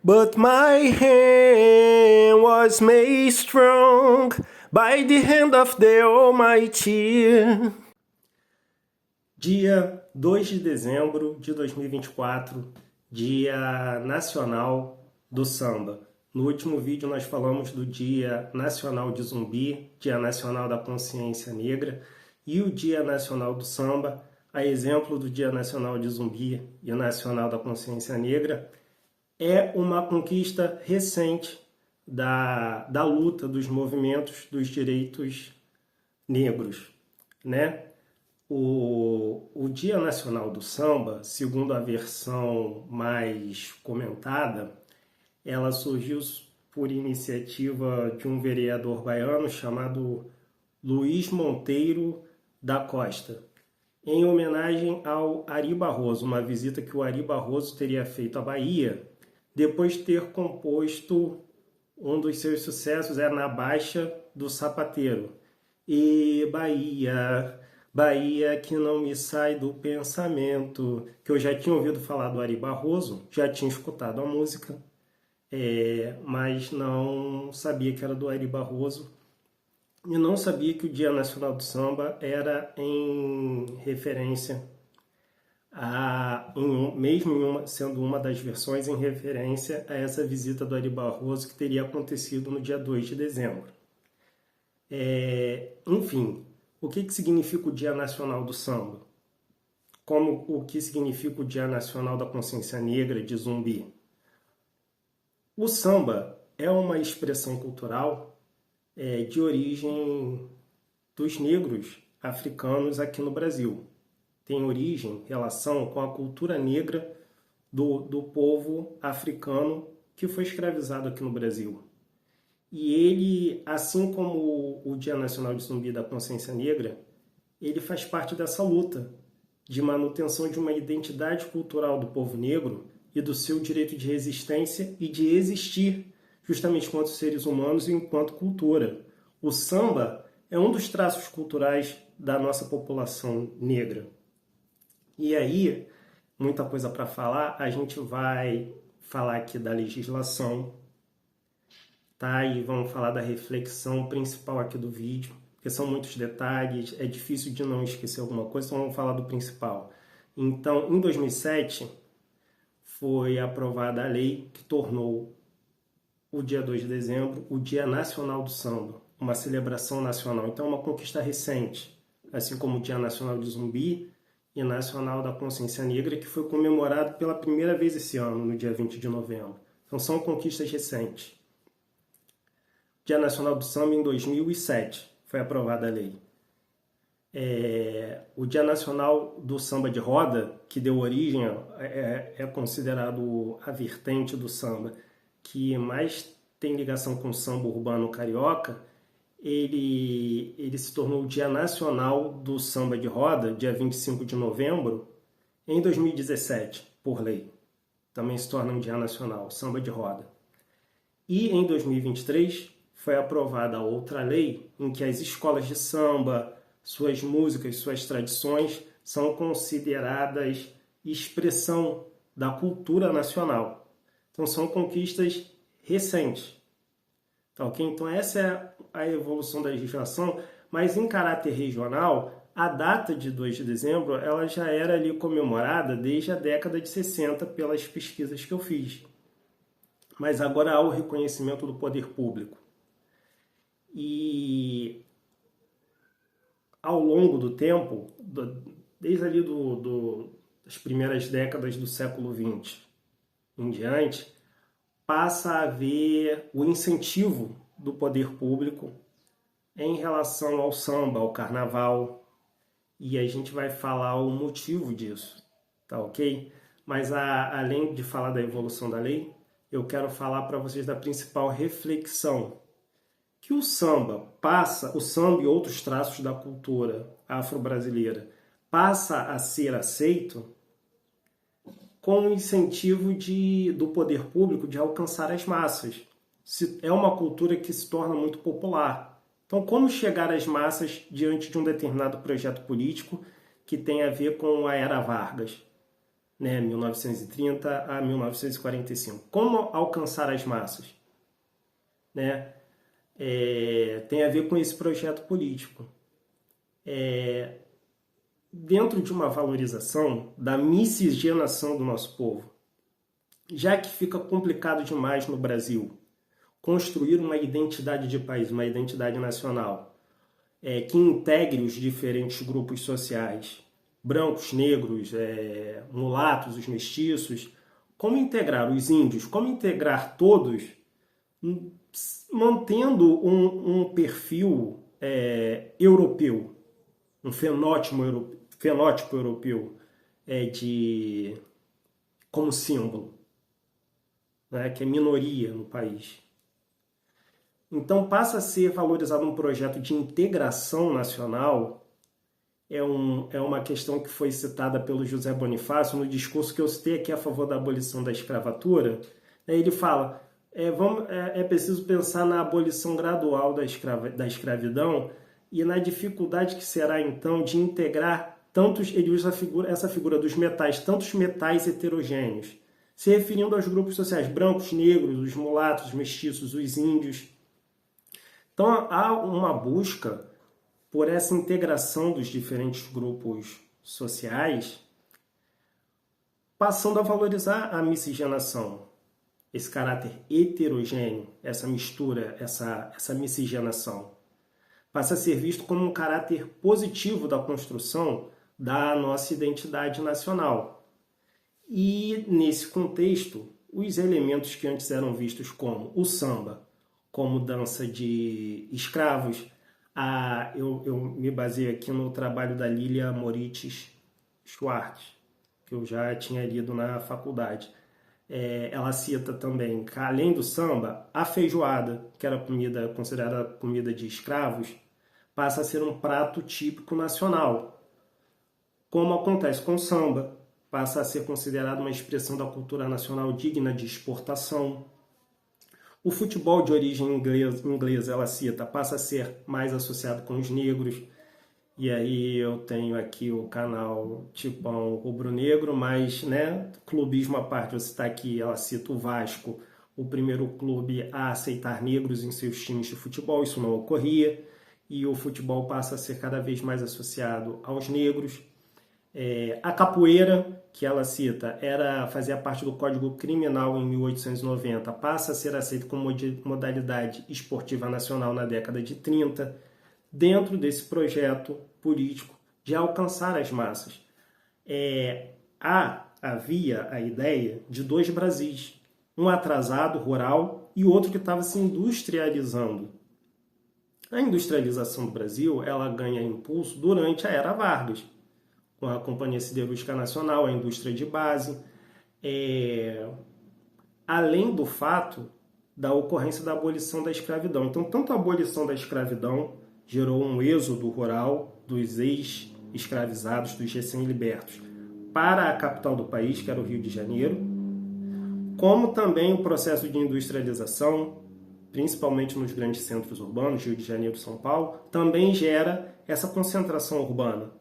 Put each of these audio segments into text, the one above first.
But my hand was made strong by the hand of the Almighty. Dia 2 de dezembro de 2024, Dia Nacional do Samba. No último vídeo nós falamos do Dia Nacional de Zumbi, Dia Nacional da Consciência Negra e o Dia Nacional do Samba. A exemplo do Dia Nacional de Zumbi e Nacional da Consciência Negra, é uma conquista recente da luta dos movimentos dos direitos negros, né? O Dia Nacional do Samba, segundo a versão mais comentada, ela surgiu por iniciativa de um vereador baiano chamado Luiz Monteiro da Costa, em homenagem ao Ari Barroso, uma visita que o Ari Barroso teria feito à Bahia, depois de ter composto um dos seus sucessos, Na Baixa do Sapateiro. E Bahia, Bahia que não me sai do pensamento, que eu já tinha ouvido falar do Ari Barroso, já tinha escutado a música, mas não sabia que era do Ari Barroso, e não sabia que o Dia Nacional do Samba era em referência mesmo sendo uma das versões em referência a essa visita do Ari Barroso que teria acontecido no dia 2 de dezembro. Enfim, o que significa o Dia Nacional do Samba? Como o que significa o Dia Nacional da Consciência Negra de Zumbi? O samba é uma expressão cultural de origem dos negros africanos aqui no Brasil. Tem origem, relação com a cultura negra do povo africano que foi escravizado aqui no Brasil. E ele, assim como o Dia Nacional de Zumbi da Consciência Negra, ele faz parte dessa luta de manutenção de uma identidade cultural do povo negro e do seu direito de resistência e de existir justamente enquanto seres humanos e enquanto cultura. O samba é um dos traços culturais da nossa população negra. E aí, muita coisa para falar, a gente vai falar aqui da legislação, tá? E vamos falar da reflexão principal aqui do vídeo, porque são muitos detalhes, é difícil de não esquecer alguma coisa, então vamos falar do principal. Então, em 2007, foi aprovada a lei que tornou o dia 2 de dezembro o Dia Nacional do Samba, uma celebração nacional. Então, é uma conquista recente, assim como o Dia Nacional de Zumbi e Nacional da Consciência Negra, que foi comemorado pela primeira vez esse ano, no dia 20 de novembro. Então, são conquistas recentes. Dia Nacional do Samba, em 2007, foi aprovada a lei. O Dia Nacional do Samba de Roda, que deu origem, é considerado a vertente do samba que mais tem ligação com o samba urbano carioca. Ele se tornou o Dia Nacional do Samba de Roda, dia 25 de novembro, em 2017, por lei. Também se torna um Dia Nacional, Samba de Roda. E em 2023 foi aprovada outra lei em que as escolas de samba, suas músicas, suas tradições são consideradas expressão da cultura nacional. Então são conquistas recentes. Tá, okay? Então essa é a evolução da legislação, mas em caráter regional, a data de 2 de dezembro ela já era ali comemorada desde a década de 60 pelas pesquisas que eu fiz. Mas agora há o reconhecimento do poder público. E ao longo do tempo, desde ali das primeiras décadas do século XX em diante, passa a haver o incentivo do poder público em relação ao samba, ao carnaval, e a gente vai falar o motivo disso, tá ok? Mas além de falar da evolução da lei, eu quero falar para vocês da principal reflexão, que o samba e outros traços da cultura afro-brasileira passa a ser aceito com o incentivo do poder público de alcançar as massas. É uma cultura que se torna muito popular. Então, como chegar às massas diante de um determinado projeto político que tem a ver com a Era Vargas? né, 1930 a 1945. Como alcançar as massas? Né? Tem a ver com esse projeto político. Dentro de uma valorização da miscigenação do nosso povo, já que fica complicado demais no Brasil construir uma identidade de país, uma identidade nacional, que integre os diferentes grupos sociais, brancos, negros, mulatos, os mestiços, como integrar os índios, como integrar todos, mantendo um perfil europeu, um fenótipo europeu como símbolo, né, que é minoria no país. Então passa a ser valorizado um projeto de integração nacional. É uma questão que foi citada pelo José Bonifácio no discurso que eu citei aqui a favor da abolição da escravatura. Ele fala, é preciso pensar na abolição gradual da escravidão e na dificuldade que será então de integrar ele usa essa figura dos metais, tantos metais heterogêneos, se referindo aos grupos sociais brancos, negros, os mulatos, os mestiços, os índios. Então há uma busca por essa integração dos diferentes grupos sociais, passando a valorizar a miscigenação, esse caráter heterogêneo, essa mistura, essa miscigenação. Passa a ser visto como um caráter positivo da construção da nossa identidade nacional. E, nesse contexto, os elementos que antes eram vistos como o samba, como dança de escravos, eu me baseio aqui no trabalho da Lilia Moritz Schwartz, que eu já tinha lido na faculdade. Ela cita também que, além do samba, a feijoada, que era considerada comida de escravos, passa a ser um prato típico nacional. Como acontece com o samba, passa a ser considerado uma expressão da cultura nacional digna de exportação. O futebol de origem inglesa, ela cita, passa a ser mais associado com os negros. E aí eu tenho aqui o canal Tipão Rubro-Negro, mas, né, clubismo à parte, eu citar aqui, ela cita o Vasco, o primeiro clube a aceitar negros em seus times de futebol, isso não ocorria, e o futebol passa a ser cada vez mais associado aos negros. A capoeira, que ela cita, fazia parte do Código Criminal em 1890, passa a ser aceita como modalidade esportiva nacional na década de 30, dentro desse projeto político de alcançar as massas. Havia a ideia de dois Brasis, um atrasado, rural, e outro que estava se industrializando. A industrialização do Brasil ela ganha impulso durante a Era Vargas, com a Companhia Siderúrgica Nacional, a indústria de base, além do fato da ocorrência da abolição da escravidão. Então, tanto a abolição da escravidão gerou um êxodo rural dos ex-escravizados, dos recém-libertos, para a capital do país, que era o Rio de Janeiro, como também o processo de industrialização, principalmente nos grandes centros urbanos, Rio de Janeiro e São Paulo, também gera essa concentração urbana.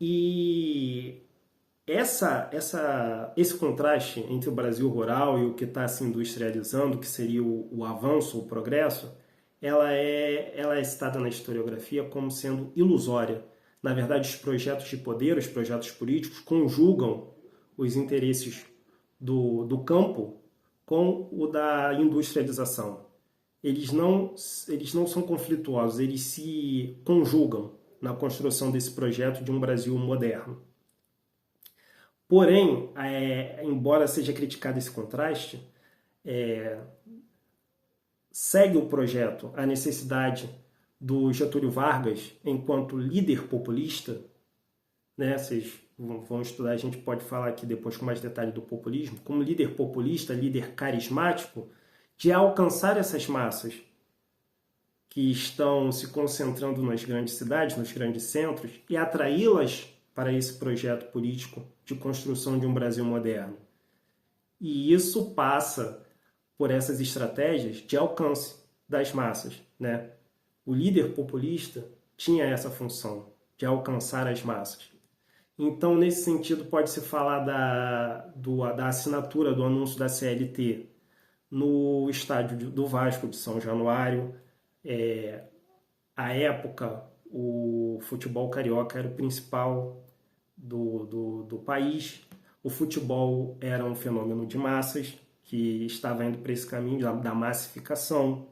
E esse contraste entre o Brasil rural e o que está se industrializando, que seria o avanço, o progresso, ela é citada na historiografia como sendo ilusória. Na verdade, os projetos de poder, os projetos políticos, conjugam os interesses do campo com o da industrialização. Eles não são conflituosos, eles se conjugam na construção desse projeto de um Brasil moderno. Porém, embora seja criticado esse contraste, segue o projeto a necessidade do Getúlio Vargas enquanto líder populista, né? Vocês vão estudar, a gente pode falar aqui depois com mais detalhe do populismo, como líder populista, líder carismático, de alcançar essas massas que estão se concentrando nas grandes cidades, nos grandes centros, e atraí-las para esse projeto político de construção de um Brasil moderno. E isso passa por essas estratégias de alcance das massas, né? O líder populista tinha essa função de alcançar as massas. Então, nesse sentido, pode-se falar da assinatura do anúncio da CLT no estádio do Vasco de São Januário. À época, o futebol carioca era o principal do país. O futebol era um fenômeno de massas que estava indo para esse caminho da massificação.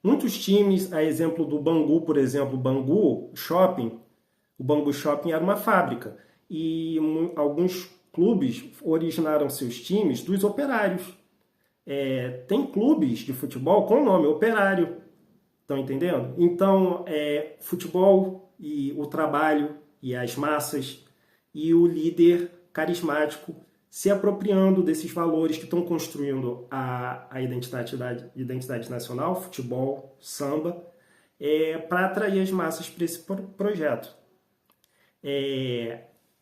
Muitos times, a exemplo do Bangu, por exemplo, Bangu Shopping, o Bangu Shopping era uma fábrica e alguns clubes originaram seus times dos operários. Tem clubes de futebol com o nome Operário, estão entendendo? Então, futebol e o trabalho e as massas e o líder carismático se apropriando desses valores que estão construindo a identidade nacional, futebol, samba, para atrair as massas para esse projeto.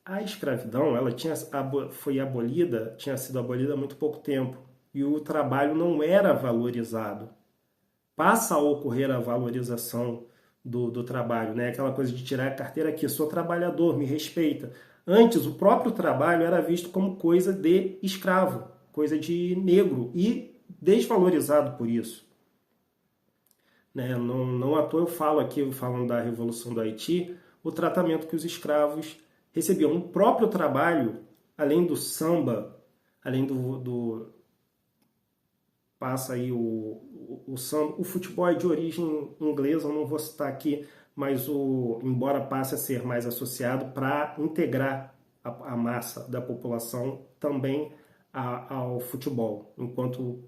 A escravidão foi abolida, tinha sido abolida há muito pouco tempo, e o trabalho não era valorizado. Passa a ocorrer a valorização do trabalho, né? Aquela coisa de tirar a carteira aqui, sou trabalhador, me respeita. Antes, o próprio trabalho era visto como coisa de escravo, coisa de negro, e desvalorizado por isso. Né? Não à toa eu falo aqui, falando da Revolução do Haiti, o tratamento que os escravos recebiam. O próprio trabalho, além do samba, além passa aí o samba, o futebol é de origem inglesa, eu não vou citar aqui, mas embora passe a ser mais associado para integrar a massa da população também ao futebol, enquanto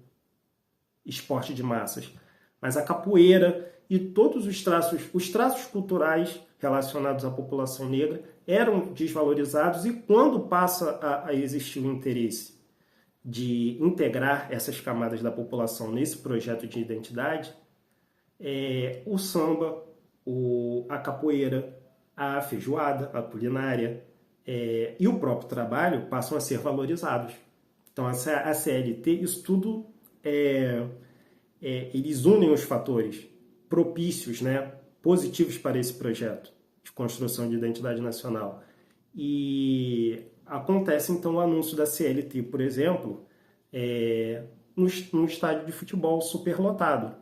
esporte de massas. Mas a capoeira e todos os traços culturais relacionados à população negra eram desvalorizados, e quando passa a existir o interesse de integrar essas camadas da população nesse projeto de identidade, o samba, a capoeira, a feijoada, a culinária e o próprio trabalho passam a ser valorizados. Então, a CLT, isso tudo, eles unem os fatores propícios, né, positivos para esse projeto de construção de identidade nacional. E acontece, então, o anúncio da CLT, por exemplo, no estádio de futebol superlotado.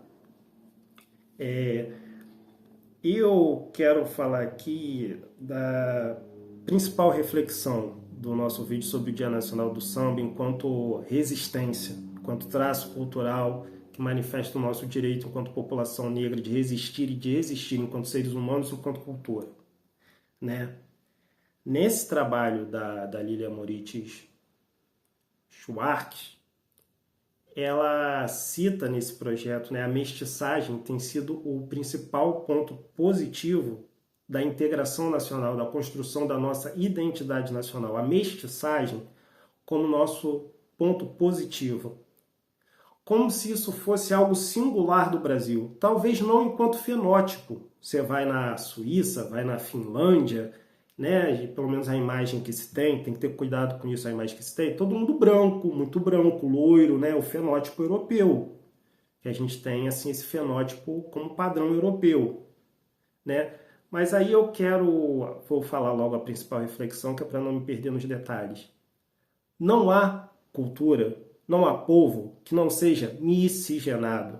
Eu quero falar aqui da principal reflexão do nosso vídeo sobre o Dia Nacional do Samba enquanto resistência, enquanto traço cultural que manifesta o nosso direito enquanto população negra de resistir e de existir enquanto seres humanos, enquanto cultura. Né? Nesse trabalho da Lilia Morites Schwartz, ela cita nesse projeto, né, a mestiçagem tem sido o principal ponto positivo da integração nacional, da construção da nossa identidade nacional. A mestiçagem como nosso ponto positivo. Como se isso fosse algo singular do Brasil. Talvez não enquanto fenótipo. Você vai na Suíça, vai na Finlândia, né? Pelo menos a imagem que se tem que ter cuidado com isso, a imagem que se tem, todo mundo branco, muito branco, loiro, né? O fenótipo europeu, que a gente tem assim esse fenótipo como padrão europeu, né? Mas aí vou falar logo a principal reflexão, que é para não me perder nos detalhes. Não há cultura, não há povo que não seja miscigenado,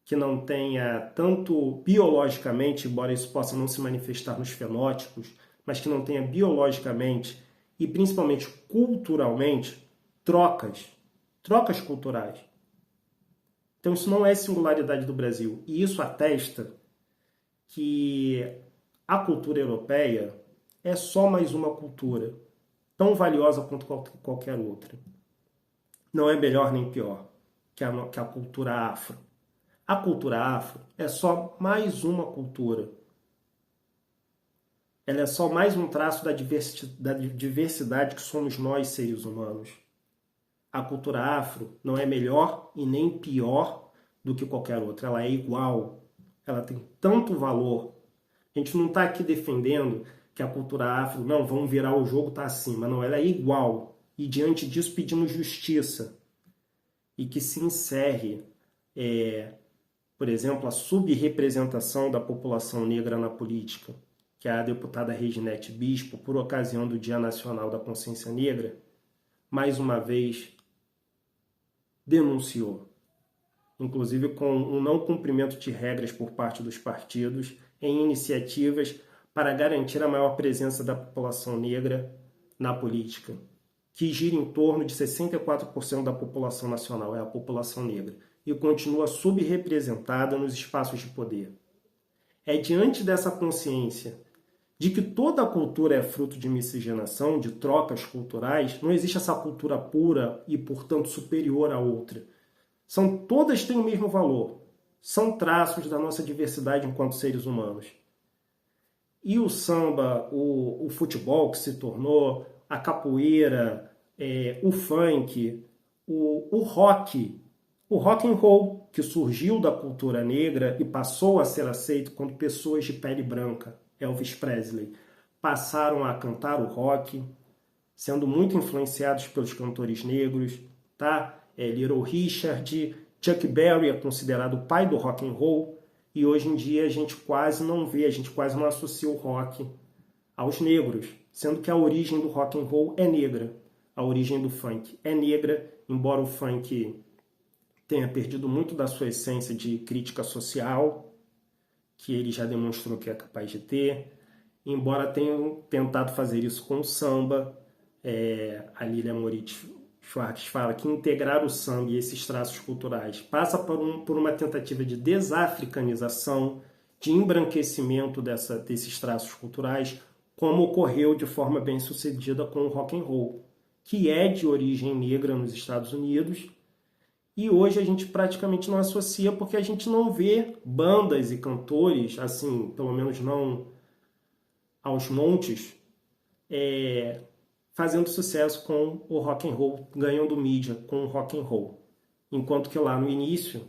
que não tenha tanto biologicamente, embora isso possa não se manifestar nos fenótipos, mas que não tenha biologicamente e principalmente culturalmente trocas culturais. Então isso não é singularidade do Brasil, e isso atesta que a cultura europeia é só mais uma cultura, tão valiosa quanto qualquer outra. Não é melhor nem pior que a cultura afro. A cultura afro é só mais uma cultura. Ela é só mais um traço da diversidade que somos nós, seres humanos. A cultura afro não é melhor e nem pior do que qualquer outra. Ela é igual. Ela tem tanto valor. A gente não está aqui defendendo que a cultura afro, não, vamos virar o jogo, está acima. Não, ela é igual. E diante disso pedimos justiça. E que se encerre, por exemplo, a subrepresentação da população negra na política. que a deputada Reginete Bispo, por ocasião do Dia Nacional da Consciência Negra, mais uma vez denunciou, inclusive com o não cumprimento de regras por parte dos partidos em iniciativas para garantir a maior presença da população negra na política, que gira em torno de 64% da população nacional, é a população negra, e continua subrepresentada nos espaços de poder. É diante dessa consciência de que toda a cultura é fruto de miscigenação, de trocas culturais, não existe essa cultura pura e, portanto, superior à outra. Todas têm o mesmo valor. São traços da nossa diversidade enquanto seres humanos. E o samba, o futebol que se tornou, a capoeira, o funk, o rock and roll, que surgiu da cultura negra e passou a ser aceito quando pessoas de pele branca, Elvis Presley, passaram a cantar o rock, sendo muito influenciados pelos cantores negros, tá? Little Richard, Chuck Berry é considerado o pai do rock and roll, e hoje em dia a gente quase não vê, a gente quase não associa o rock aos negros, sendo que a origem do rock and roll é negra, a origem do funk é negra, embora o funk tenha perdido muito da sua essência de crítica social, que ele já demonstrou que é capaz de ter, embora tenham tentado fazer isso com o samba. A Lilia Moritz Schwartz fala que integrar o samba e esses traços culturais passa por uma tentativa de desafricanização, de embranquecimento desses traços culturais, como ocorreu de forma bem sucedida com o rock and roll, que é de origem negra nos Estados Unidos, e hoje a gente praticamente não associa porque a gente não vê bandas e cantores, assim, pelo menos não aos montes, fazendo sucesso com o rock and roll, ganhando mídia com o rock and roll. Enquanto que lá no início,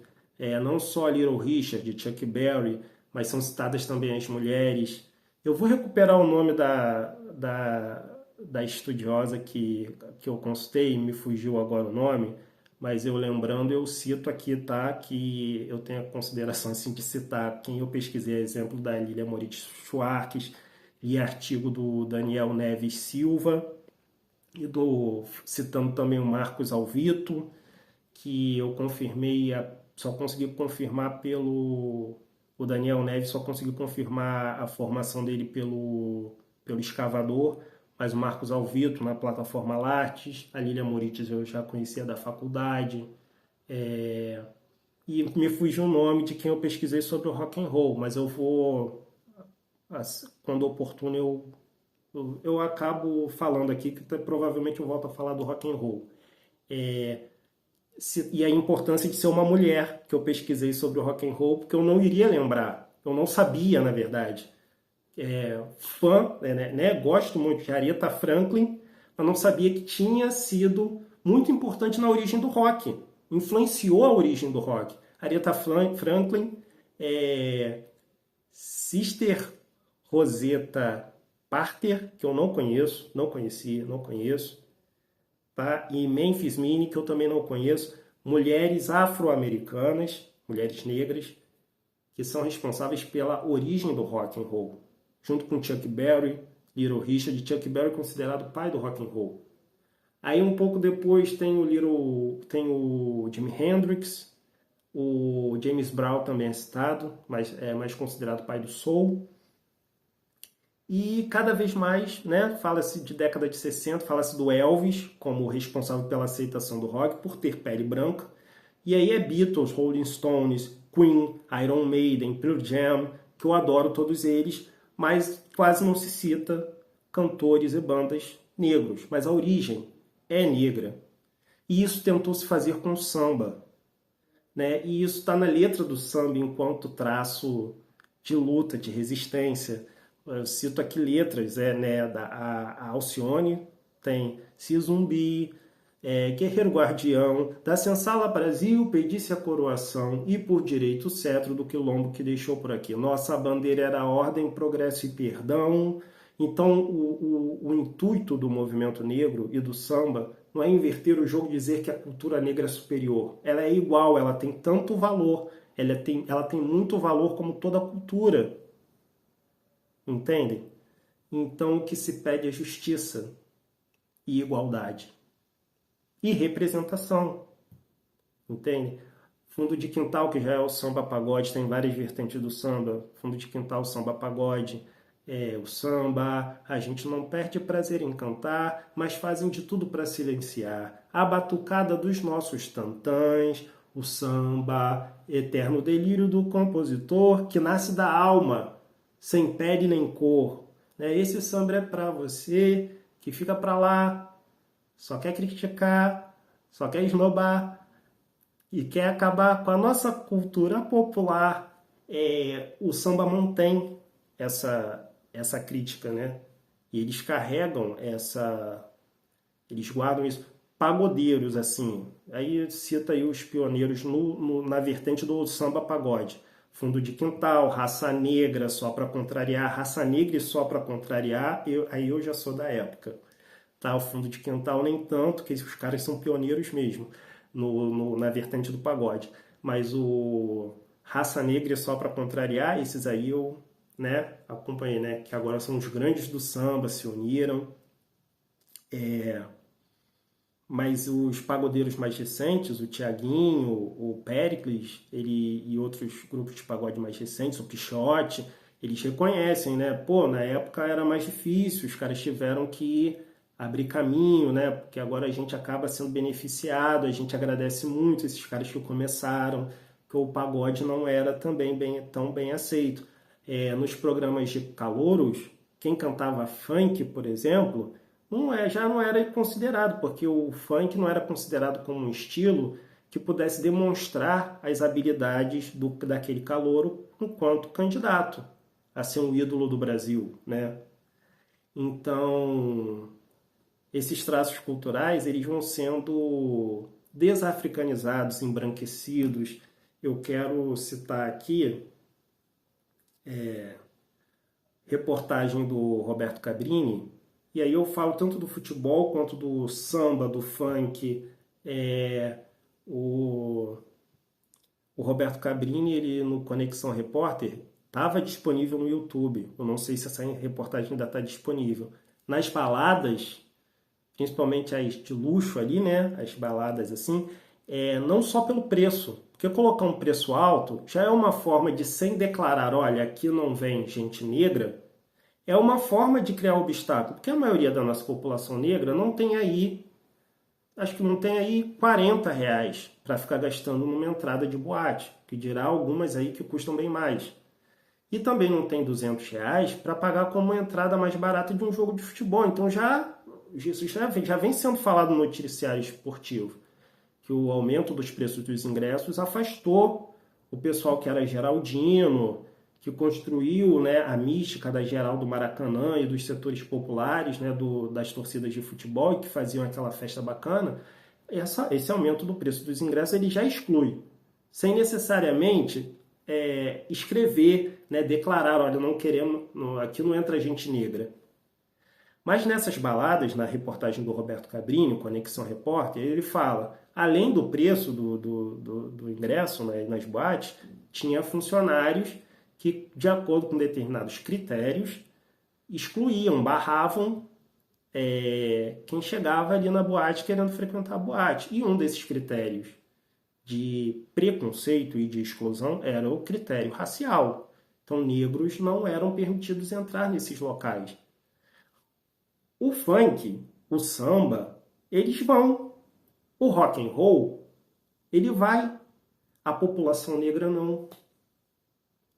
não só Little Richard, Chuck Berry, mas são citadas também as mulheres. Eu vou recuperar o nome da estudiosa que eu consultei, me fugiu agora o nome, mas eu lembrando, eu cito aqui, tá? Que eu tenho a consideração assim, de citar quem eu pesquisei, exemplo da Lilia Moritz Schwartz, li artigo do Daniel Neves Silva, e citando também o Marcos Alvito, que eu confirmei, só consegui confirmar o Daniel Neves só conseguiu confirmar a formação dele pelo escavador, mas o Marcos Alvito na plataforma Lattes, a Lilia Moritz eu já conhecia da faculdade, e me fugiu o nome de quem eu pesquisei sobre o rock and roll, mas eu vou, quando oportuno, eu acabo falando aqui, que provavelmente eu volto a falar do rock and roll. E a importância de ser uma mulher, que eu pesquisei sobre o rock and roll, porque eu não iria lembrar, eu não sabia, na verdade. Fã, gosto muito de Aretha Franklin, mas não sabia que tinha sido muito importante na origem do rock, influenciou a origem do rock. Aretha Franklin, Sister Rosetta Parker, que eu não conheço, não conheço, tá? E Memphis Minnie, que eu também não conheço, mulheres afro-americanas, mulheres negras, que são responsáveis pela origem do rock and roll, junto com Chuck Berry, Little Richard. Chuck Berry é considerado o pai do rock and roll. Aí um pouco depois tem o Jimi Hendrix, o James Brown também é citado, mas é mais considerado pai do soul. E cada vez mais, fala-se de década de 60, fala-se do Elvis como responsável pela aceitação do rock por ter pele branca. E aí Beatles, Rolling Stones, Queen, Iron Maiden, Pearl Jam, que eu adoro todos eles, mas quase não se cita cantores e bandas negros. Mas a origem é negra. E isso tentou se fazer com o samba. E isso está na letra do samba enquanto traço de luta, de resistência. Eu cito aqui letras, a Alcione tem Se Zumbi, Guerreiro Guardião, da Senzala Brasil, pedisse a coroação e por direito o cetro do quilombo que deixou por aqui. Nossa bandeira era ordem, progresso e perdão. Então o intuito do movimento negro e do samba não é inverter o jogo e dizer que a cultura negra é superior. Ela é igual, ela tem tanto valor, ela tem muito valor como toda a cultura. entendem? Então, o que se pede é justiça e igualdade e representação, entende? Fundo de quintal, que já é o samba pagode, tem várias vertentes do samba. Fundo de quintal, samba pagode, o samba. A gente não perde prazer em cantar, mas fazem de tudo para silenciar. A batucada dos nossos tantãs, o samba, eterno delírio do compositor, que nasce da alma, sem pele nem cor. Esse samba é para você que fica para lá, só quer criticar, só quer esnobar e quer acabar com a nossa cultura popular. O samba mantém essa crítica, né? E eles carregam eles guardam isso. Pagodeiros, assim, aí cita aí os pioneiros na vertente do samba pagode. Fundo de quintal, raça negra só para contrariar, raça negra e só para contrariar, aí eu já sou da época. Tá, o fundo de quintal nem tanto, que os caras são pioneiros mesmo na vertente do pagode. Mas o Raça Negra, só para contrariar, esses aí eu, né, acompanhei, né, que agora são os grandes do samba, se uniram. Mas os pagodeiros mais recentes, o Tiaguinho, o Péricles, e outros grupos de pagode mais recentes, o Quixote, eles reconhecem, né? Pô, na época era mais difícil, os caras tiveram que abrir caminho, né? Porque agora a gente acaba sendo beneficiado, a gente agradece muito esses caras que começaram, que o pagode não era também tão bem aceito. Nos programas de calouros, quem cantava funk, por exemplo, já não era considerado, porque o funk não era considerado como um estilo que pudesse demonstrar as habilidades daquele calouro enquanto candidato a ser um ídolo do Brasil, né? Então, esses traços culturais, eles vão sendo desafricanizados, embranquecidos. Eu quero citar aqui reportagem do Roberto Cabrini, e aí eu falo tanto do futebol quanto do samba, do funk. O, o Roberto Cabrini, ele no Conexão Repórter, estava disponível no YouTube. Eu não sei se essa reportagem ainda está disponível. Nas baladas, principalmente as de luxo ali, né? As baladas assim, não só pelo preço. Porque colocar um preço alto já é uma forma de, sem declarar, olha, aqui não vem gente negra, é uma forma de criar obstáculo. Porque a maioria da nossa população negra não tem aí, acho que não tem aí R$ 40 para ficar gastando numa entrada de boate, que dirá algumas aí que custam bem mais. E também não tem R$ 200 para pagar como uma entrada mais barata de um jogo de futebol. Então isso já vem sendo falado no noticiário esportivo, que o aumento dos preços dos ingressos afastou o pessoal que era geraldino, que construiu, né, a mística da geral do Maracanã e dos setores populares, né, das torcidas de futebol, e que faziam aquela festa bacana. Esse aumento do preço dos ingressos ele já exclui, sem necessariamente escrever, né, declarar, olha, não queremos, aqui não entra gente negra. Mas nessas baladas, na reportagem do Roberto Cabrini, Conexão Repórter, ele fala, além do preço do ingresso, né, nas boates, tinha funcionários que, de acordo com determinados critérios, excluíam, barravam quem chegava ali na boate querendo frequentar a boate. E um desses critérios de preconceito e de exclusão era o critério racial. Então, negros não eram permitidos entrar nesses locais. O funk, o samba, eles vão. O rock and roll, ele vai. A população negra não.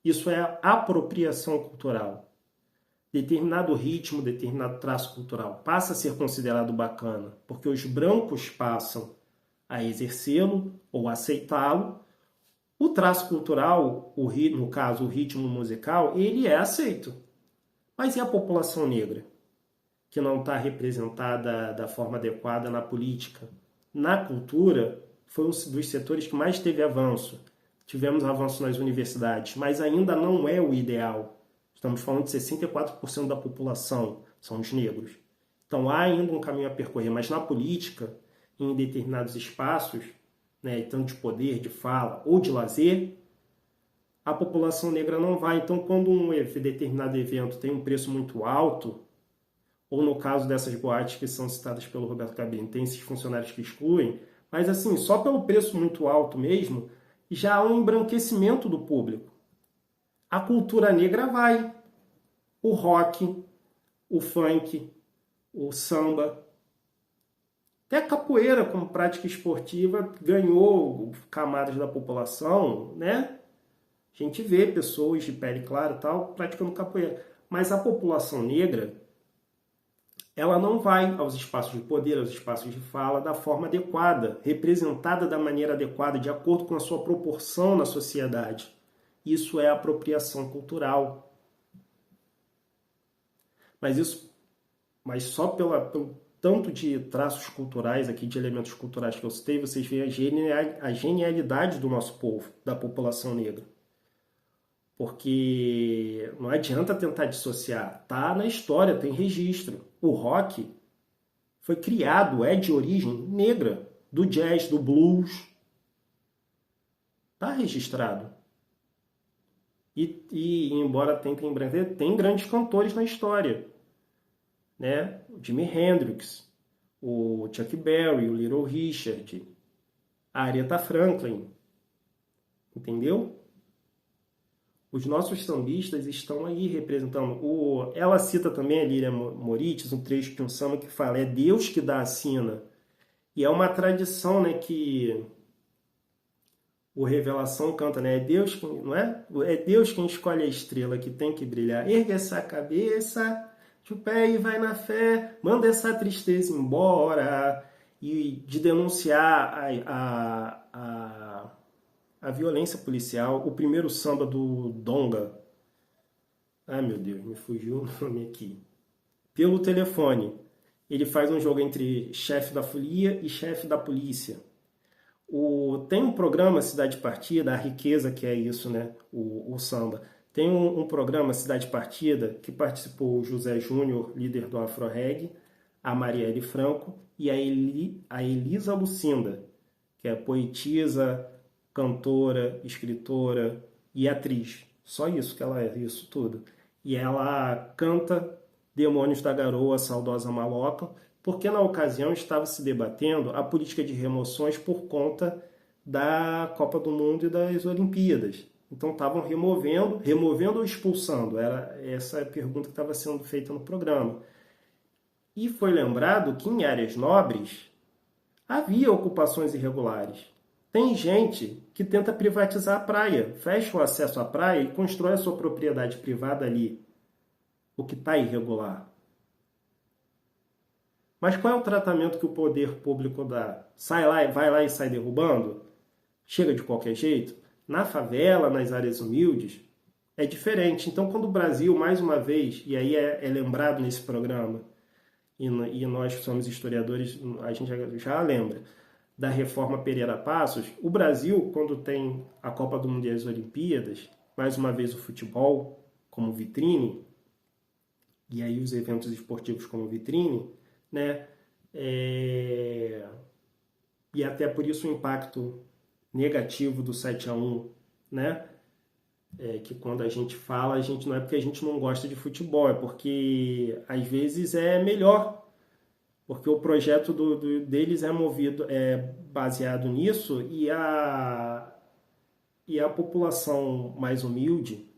Isso é apropriação cultural. Determinado ritmo, determinado traço cultural passa a ser considerado bacana, porque os brancos passam a exercê-lo ou aceitá-lo. O traço cultural, no caso o ritmo musical, ele é aceito. Mas e a população negra, que não está representada da forma adequada na política? Na cultura, foi um dos setores que mais teve avanço. Tivemos avanço nas universidades, mas ainda não é o ideal. Estamos falando de 64% da população são os negros. Então há ainda um caminho a percorrer, mas na política, em determinados espaços, né, tanto de poder, de fala ou de lazer, a população negra não vai. Então, quando um determinado evento tem um preço muito alto, ou no caso dessas boates que são citadas pelo Roberto Cabrini, tem esses funcionários que excluem, mas assim, só pelo preço muito alto mesmo, já há um embranquecimento do público. A cultura negra vai, o rock, o funk, o samba, até a capoeira como prática esportiva ganhou camadas da população, né? A gente vê pessoas de pele clara e tal praticando capoeira, mas a população negra, ela não vai aos espaços de poder, aos espaços de fala da forma adequada, representada da maneira adequada, de acordo com a sua proporção na sociedade. Isso é apropriação cultural. Mas só pelo tanto de traços culturais aqui, de elementos culturais que eu citei, vocês veem a genialidade do nosso povo, da população negra. Porque não adianta tentar dissociar. Tá na história, tem registro. O rock foi criado, é de origem negra, do jazz, do blues. Tá registrado. E embora tentem embranquecer, tem grandes cantores na história. Né? O Jimi Hendrix, o Chuck Berry, o Little Richard, a Aretha Franklin. Entendeu? Os nossos sambistas estão aí representando. Ela cita também a Líria Moritz, um trecho de um samba que fala: é Deus que dá a sina. E é uma tradição, né, que o Revelação canta, né? É Deus quem, não é? É Deus quem escolhe a estrela que tem que brilhar. Ergue essa cabeça de pé e vai na fé. Manda essa tristeza embora. E de denunciar a violência policial. O primeiro samba do Donga. Ai, meu Deus, me fugiu o nome aqui. Pelo telefone. Ele faz um jogo entre chefe da folia e chefe da polícia. Tem um programa Cidade Partida, a riqueza que é isso, né? O samba. Tem um programa Cidade Partida que participou o José Júnior, líder do Afro Reggae, a Marielle Franco e a Elisa Lucinda, que é poetisa, cantora, escritora e atriz. Só isso que ela é, isso tudo. E ela canta Demônios da Garoa, Saudosa Maloca, porque na ocasião estava se debatendo a política de remoções por conta da Copa do Mundo e das Olimpíadas. Então estavam removendo ou expulsando? Era essa a pergunta que estava sendo feita no programa. E foi lembrado que em áreas nobres havia ocupações irregulares. Tem gente que tenta privatizar a praia, fecha o acesso à praia e constrói a sua propriedade privada ali, o que está irregular. Mas qual é o tratamento que o poder público dá? Vai lá e sai derrubando? Chega de qualquer jeito? Na favela, nas áreas humildes, é diferente. Então, quando o Brasil, mais uma vez, e aí é lembrado nesse programa, e nós que somos historiadores, a gente já lembra, da reforma Pereira Passos, o Brasil, quando tem a Copa do Mundo e as Olimpíadas, mais uma vez o futebol como vitrine, e aí os eventos esportivos como vitrine, né? E até por isso o impacto negativo do 7-1, né? Que quando a gente fala, a gente não é porque a gente não gosta de futebol, é porque às vezes é melhor, porque o projeto deles é baseado nisso e a população mais humilde,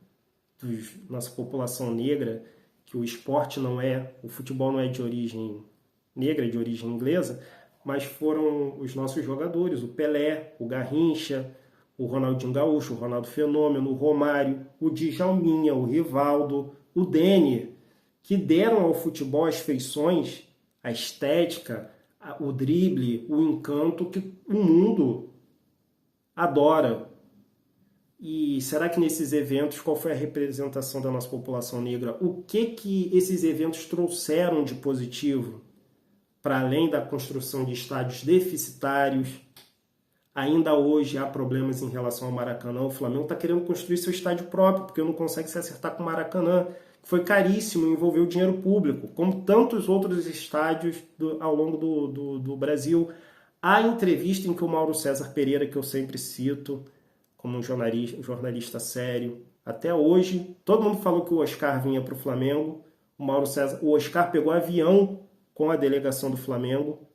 nossa população negra, que o esporte o futebol não é de origem negra, é de origem inglesa, mas foram os nossos jogadores, o Pelé, o Garrincha, o Ronaldinho Gaúcho, o Ronaldo Fenômeno, o Romário, o Djalminha, o Rivaldo, o Denner, que deram ao futebol as feições, a estética, o drible, o encanto que o mundo adora. E será que nesses eventos, qual foi a representação da nossa população negra? O que esses eventos trouxeram de positivo? Para além da construção de estádios deficitários, ainda hoje há problemas em relação ao Maracanã. O Flamengo está querendo construir seu estádio próprio, porque não consegue se acertar com o Maracanã, que foi caríssimo e envolveu dinheiro público, como tantos outros estádios ao longo do Brasil. Há entrevista em que o Mauro César Pereira, que eu sempre cito, como um jornalista sério. Até hoje, todo mundo falou que o Oscar vinha para o Flamengo. O Oscar pegou avião com a delegação do Flamengo.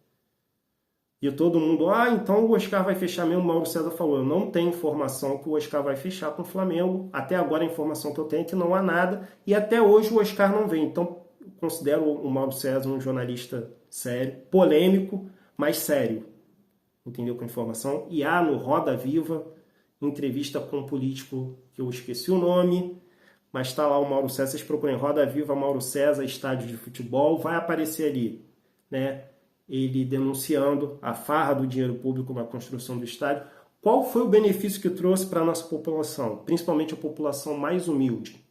E todo mundo, então o Oscar vai fechar mesmo. O Mauro César falou, eu não tenho informação que o Oscar vai fechar com o Flamengo. Até agora a informação que eu tenho é que não há nada. E até hoje o Oscar não vem. Então eu considero o Mauro César um jornalista sério, polêmico, mas sério. Entendeu? Com informação. E há no Roda Viva, entrevista com um político que eu esqueci o nome, mas está lá o Mauro César. Vocês procurem Roda Viva, Mauro César, estádio de futebol, vai aparecer ali, né? Ele denunciando a farra do dinheiro público na construção do estádio. Qual foi o benefício que trouxe para a nossa população, principalmente a população mais humilde?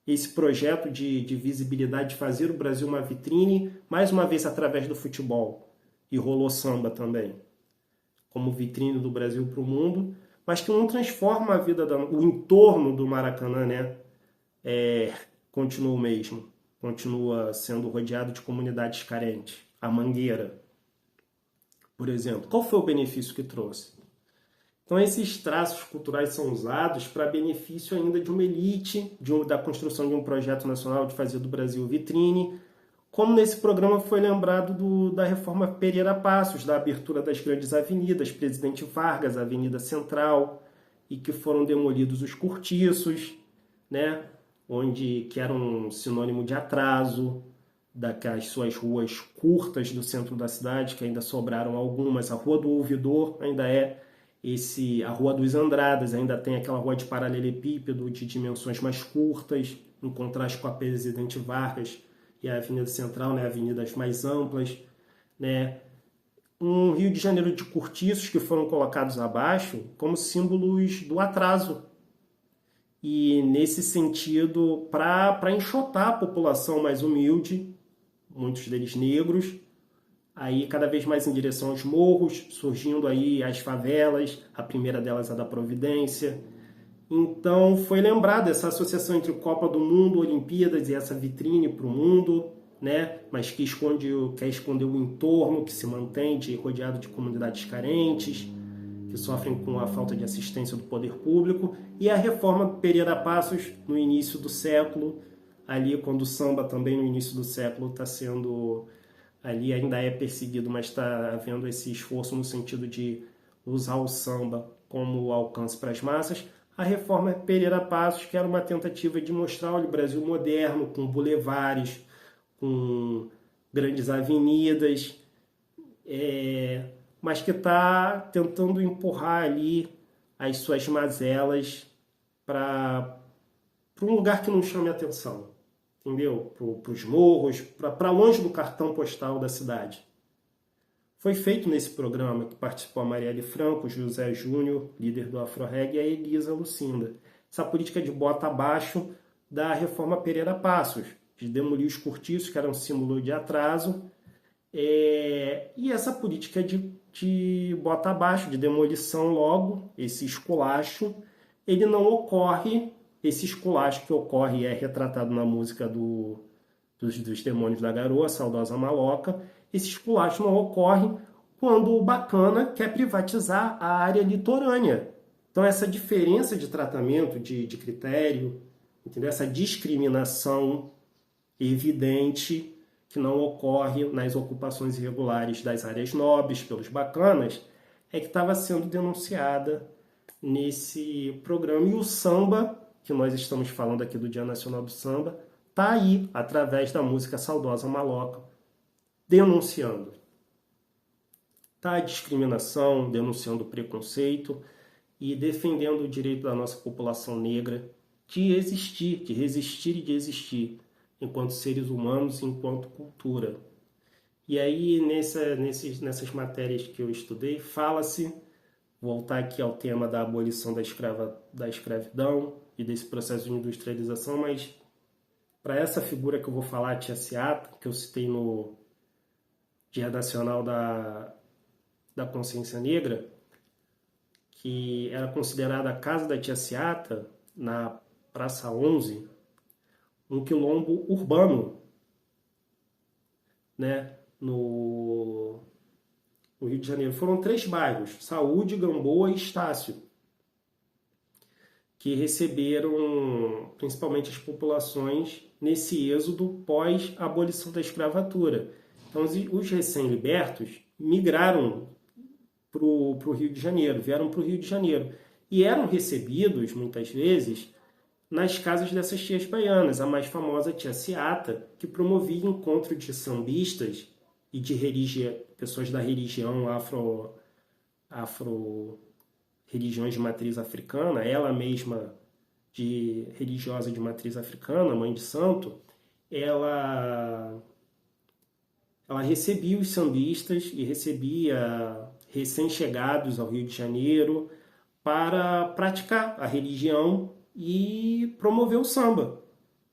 Esse projeto de visibilidade, de fazer o Brasil uma vitrine, mais uma vez através do futebol. E rolou samba também, como vitrine do Brasil para o mundo, mas que não transforma a vida, o entorno do Maracanã, né? Continua o mesmo. Continua sendo rodeado de comunidades carentes. A Mangueira, por exemplo. Qual foi o benefício que trouxe? Então, esses traços culturais são usados para benefício ainda de uma elite, da construção de um projeto nacional de fazer do Brasil vitrine, como nesse programa foi lembrado da reforma Pereira Passos, da abertura das grandes avenidas, Presidente Vargas, Avenida Central, e que foram demolidos os cortiços, né? Que era um sinônimo de atraso, das suas ruas curtas do centro da cidade, que ainda sobraram algumas. A Rua do Ouvidor ainda é a Rua dos Andradas, ainda tem aquela rua de paralelepípedo de dimensões mais curtas, em contraste com a Presidente Vargas e a Avenida Central, né, avenidas mais amplas, né? Um Rio de Janeiro de cortiços que foram colocados abaixo como símbolos do atraso. E nesse sentido, para enxotar a população mais humilde, muitos deles negros, aí cada vez mais em direção aos morros, surgindo aí as favelas, a primeira delas a da Providência. Então foi lembrada essa associação entre Copa do Mundo, Olimpíadas e essa vitrine para o mundo, né? Mas que quer esconder o entorno que se mantém rodeado de comunidades carentes, que sofrem com a falta de assistência do poder público, e a reforma Pereira Passos no início do século, ali quando o samba também no início do século está sendo, ali ainda é perseguido, mas está havendo esse esforço no sentido de usar o samba como alcance para as massas. A reforma Pereira Passos, que era uma tentativa de mostrar o Brasil moderno, com bulevares, com grandes avenidas, mas que está tentando empurrar ali as suas mazelas para um lugar que não chame atenção, entendeu? Para os morros, para longe do cartão postal da cidade. Foi feito nesse programa que participou a Marielle Franco, José Júnior, líder do Afroreg, e a Elisa Lucinda. Essa política de bota abaixo da reforma Pereira Passos, de demolir os cortiços, que era um símbolo de atraso, e essa política de bota abaixo, de demolição logo, esse esculacho, ele não ocorre, esse esculacho que ocorre é retratado na música dos Demônios da Garoa, Saudosa Maloca. Esse esculacho não ocorre quando o bacana quer privatizar a área litorânea. Então essa diferença de tratamento, de critério, entendeu? Essa discriminação evidente que não ocorre nas ocupações irregulares das áreas nobres pelos bacanas, é que estava sendo denunciada nesse programa. E o samba, que nós estamos falando aqui do Dia Nacional do Samba, está aí, através da música Saudosa Maloca, denunciando. Está a discriminação, denunciando o preconceito e defendendo o direito da nossa população negra de existir, de resistir e de existir enquanto seres humanos, enquanto cultura. E aí, nessas matérias que eu estudei, fala-se, voltar aqui ao tema da abolição da escravidão e desse processo de industrialização, mas para essa figura que eu vou falar, a Tia Seata, que eu citei no Dia Nacional da Consciência Negra, que era considerada a casa da Tia Seata, na Praça 11, um quilombo urbano, né, no Rio de Janeiro. Foram 3 bairros, Saúde, Gamboa e Estácio. que receberam principalmente as populações nesse êxodo pós-abolição da escravatura. Então, os recém-libertos migraram para o Rio de Janeiro, vieram para o Rio de Janeiro e eram recebidos, muitas vezes, nas casas dessas tias baianas, a mais famosa tia Seata, que promovia encontro de sambistas e de pessoas da religião religiões de matriz africana, ela mesma religiosa de matriz africana, mãe de santo, ela recebia os sambistas e recebia recém-chegados ao Rio de Janeiro para praticar a religião e promover o samba.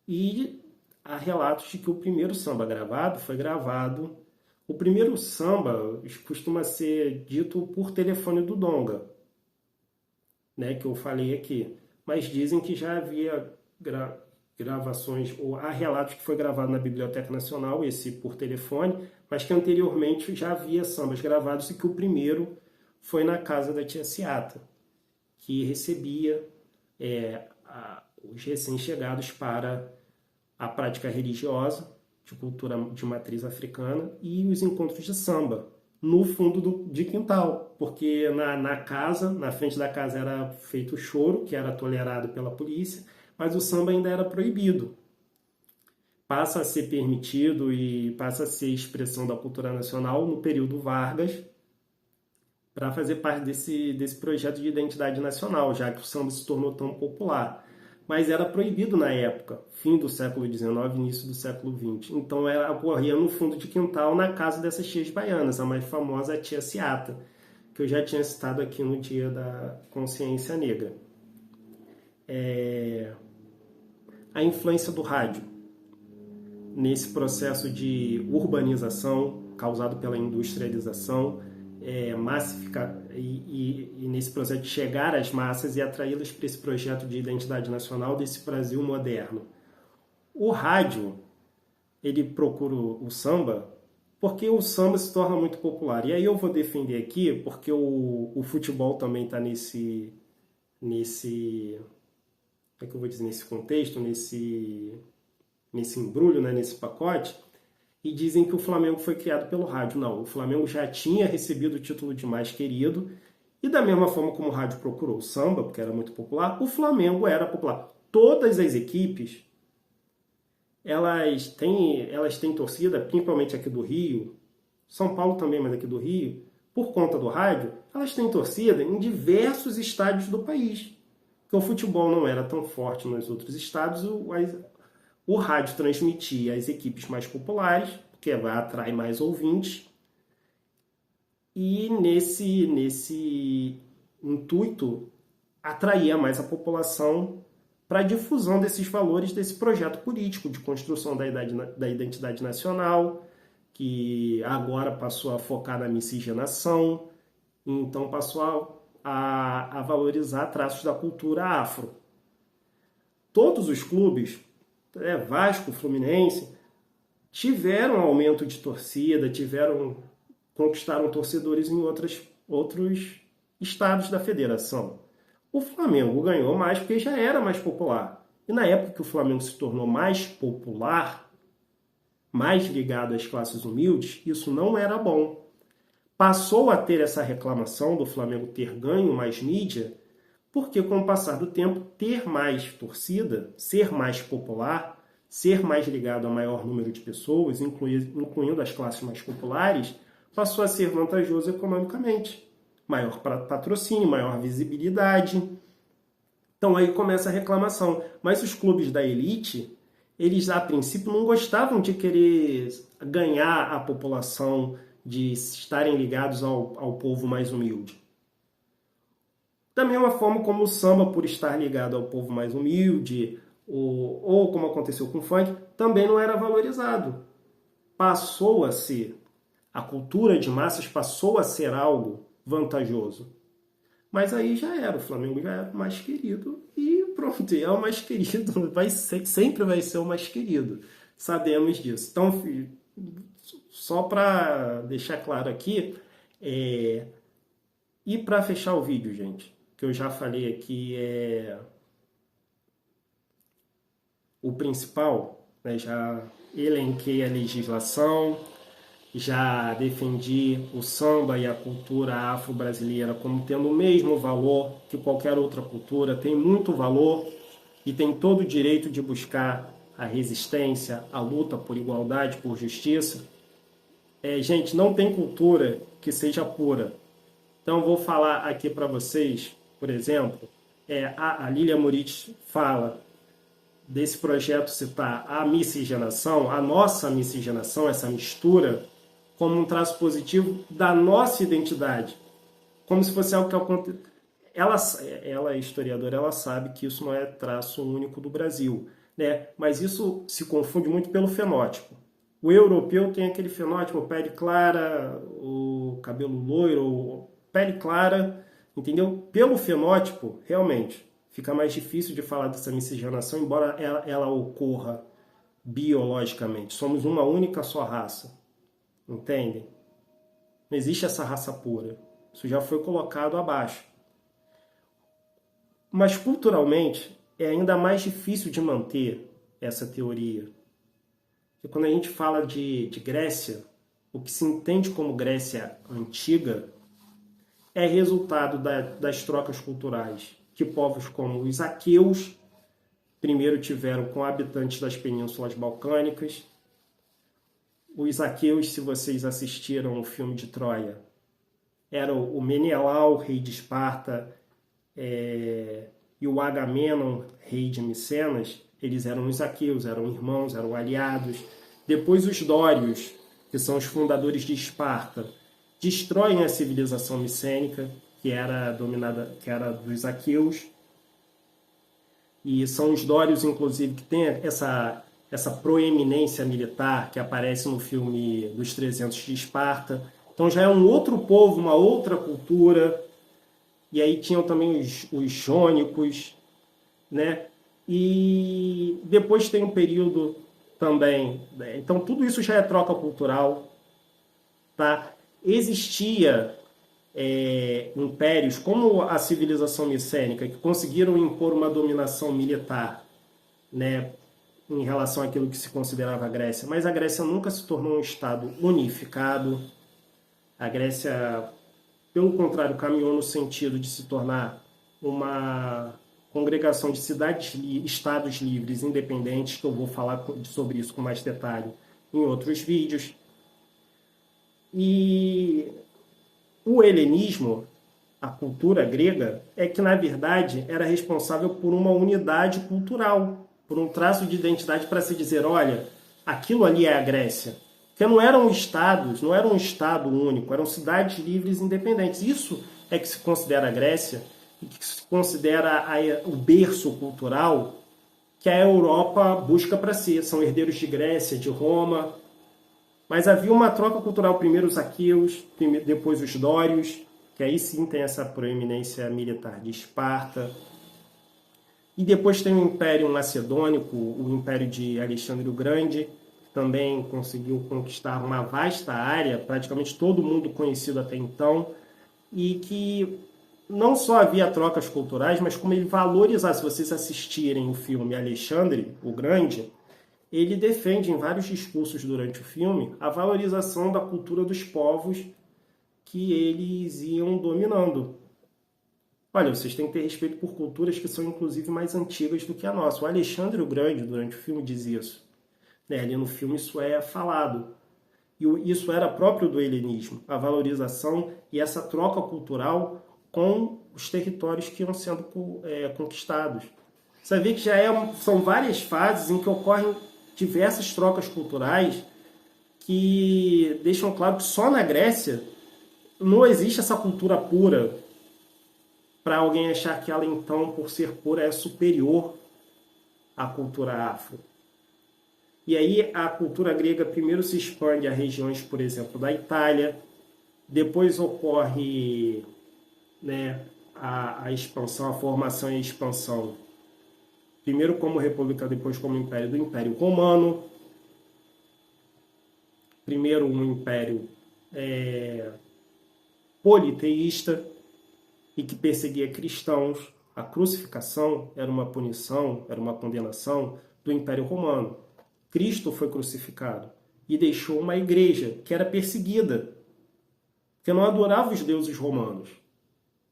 E há relatos de que o primeiro samba gravado foi gravado. O primeiro samba costuma ser dito por telefone do Donga, né, que eu falei aqui. Mas dizem que já havia gravações, ou há relatos que foi gravado na Biblioteca Nacional, esse por telefone, mas que anteriormente já havia sambas gravados e que o primeiro foi na casa da tia Seata, que recebia os recém-chegados para a prática religiosa de cultura de matriz africana e os encontros de samba no fundo de quintal, porque na casa, na frente da casa era feito o choro, que era tolerado pela polícia, mas o samba ainda era proibido. Passa a ser permitido e passa a ser expressão da cultura nacional no período Vargas, para fazer parte desse projeto de identidade nacional, já que o samba se tornou tão popular. Mas era proibido na época, fim do século XIX, início do século XX. Então ocorria no fundo de quintal, na casa dessas tias baianas, a mais famosa, a tia Seata, que eu já tinha citado aqui no Dia da Consciência Negra. A influência do rádio nesse processo de urbanização causado pela industrialização, e nesse processo de chegar às massas e atraí-las para esse projeto de identidade nacional desse Brasil moderno. O rádio, ele procura o samba porque o samba se torna muito popular. E aí eu vou defender aqui, porque o futebol também está nesse como é que eu vou dizer, nesse contexto, nesse embrulho, né, nesse pacote, e dizem que o Flamengo foi criado pelo rádio. Não, o Flamengo já tinha recebido o título de mais querido, e da mesma forma como o rádio procurou o samba, porque era muito popular, o Flamengo era popular. Todas as equipes, elas têm torcida, principalmente aqui do Rio, São Paulo também, mas aqui do Rio, por conta do rádio, elas têm torcida em diversos estádios do país. Porque o futebol não era tão forte nos outros estados, o rádio transmitia as equipes mais populares, porque atrai mais ouvintes, e nesse intuito atraía mais a população para a difusão desses valores desse projeto político de construção da identidade nacional, que agora passou a focar na miscigenação, então passou a valorizar traços da cultura afro. Todos os clubes, Vasco, Fluminense, tiveram aumento de torcida, conquistaram torcedores em outros estados da federação. O Flamengo ganhou mais porque já era mais popular. E na época que o Flamengo se tornou mais popular, mais ligado às classes humildes, isso não era bom. Passou a ter essa reclamação do Flamengo ter ganho mais mídia, porque com o passar do tempo, ter mais torcida, ser mais popular, ser mais ligado a maior número de pessoas, incluindo as classes mais populares, passou a ser vantajoso economicamente. Maior patrocínio, maior visibilidade. Então aí começa a reclamação. Mas os clubes da elite, eles a princípio não gostavam de querer ganhar a população, de estarem ligados ao povo mais humilde. Da mesma forma como o samba, por estar ligado ao povo mais humilde, ou como aconteceu com o funk, também não era valorizado. Passou a ser, a cultura de massas passou a ser algo vantajoso. Mas aí já era, o Flamengo já era o mais querido, e pronto, é o mais querido, sempre vai ser o mais querido. Sabemos disso. Então, só para deixar claro aqui, e para fechar o vídeo, gente, que eu já falei aqui, o principal, né? Já elenquei a legislação, já defendi o samba e a cultura afro-brasileira como tendo o mesmo valor que qualquer outra cultura, tem muito valor e tem todo o direito de buscar a resistência, a luta por igualdade, por justiça. Gente, não tem cultura que seja pura. Então, vou falar aqui para vocês, por exemplo, a Lilia Moritz fala desse projeto citar a miscigenação, a nossa miscigenação, essa mistura, como um traço positivo da nossa identidade, como se fosse algo que acontece. Ela é historiadora, ela sabe que isso não é traço único do Brasil, né? Mas isso se confunde muito pelo fenótipo. O europeu tem aquele fenótipo, pele clara, o cabelo loiro, pele clara, entendeu? Pelo fenótipo, realmente, fica mais difícil de falar dessa miscigenação, embora ela ocorra biologicamente. Somos uma única só raça, entendem? Não existe essa raça pura. Isso já foi colocado abaixo. Mas culturalmente é ainda mais difícil de manter essa teoria. E quando a gente fala de Grécia, o que se entende como Grécia antiga é resultado das trocas culturais, que povos como os aqueus primeiro tiveram com habitantes das penínsulas balcânicas. Os aqueus, se vocês assistiram o filme de Troia, era o Menelau, rei de Esparta, e o Agamenon, rei de Micenas. Eles eram os aqueus, eram irmãos, eram aliados. Depois os dórios, que são os fundadores de Esparta, destroem a civilização micênica, que era dos aqueus. E são os dórios, inclusive, que têm essa proeminência militar que aparece no filme dos 300 de Esparta. Então já é um outro povo, uma outra cultura. E aí tinham também os jônicos, né? E depois tem um período também, né? Então tudo isso já é troca cultural, tá? Existia impérios como a civilização micênica que conseguiram impor uma dominação militar, né, em relação àquilo que se considerava a Grécia, mas a Grécia nunca se tornou um estado unificado. A Grécia, pelo contrário, caminhou no sentido de se tornar uma congregação de estados livres, independentes, que eu vou falar sobre isso com mais detalhe em outros vídeos. E o helenismo, a cultura grega, é que, na verdade, era responsável por uma unidade cultural, por um traço de identidade para se dizer, olha, aquilo ali é a Grécia. Porque não eram estados, não era um estado único, eram cidades livres e independentes. Isso é que se considera a Grécia e que se considera o berço cultural que a Europa busca para si. São herdeiros de Grécia, de Roma. Mas havia uma troca cultural, primeiro os aqueus, depois os dórios, que aí sim tem essa proeminência militar de Esparta. E depois tem o Império Macedônico, o Império de Alexandre o Grande, que também conseguiu conquistar uma vasta área, praticamente todo mundo conhecido até então, e que não só havia trocas culturais, mas como ele valorizava, se vocês assistirem o filme Alexandre o Grande, ele defende em vários discursos durante o filme a valorização da cultura dos povos que eles iam dominando. Olha, vocês têm que ter respeito por culturas que são inclusive mais antigas do que a nossa. O Alexandre o Grande, durante o filme, diz isso. Ali no filme isso é falado. E isso era próprio do helenismo, a valorização e essa troca cultural com os territórios que iam sendo conquistados. Você vê que são várias fases em que ocorrem diversas trocas culturais que deixam claro que só na Grécia não existe essa cultura pura para alguém achar que ela, então, por ser pura, é superior à cultura afro. E aí a cultura grega primeiro se expande a regiões, por exemplo, da Itália, depois ocorre, né, a expansão, a formação e a expansão, primeiro como república, depois como império, do Império Romano. Primeiro um império politeísta e que perseguia cristãos. A crucificação era uma punição, era uma condenação do Império Romano. Cristo foi crucificado e deixou uma igreja que era perseguida, que não adorava os deuses romanos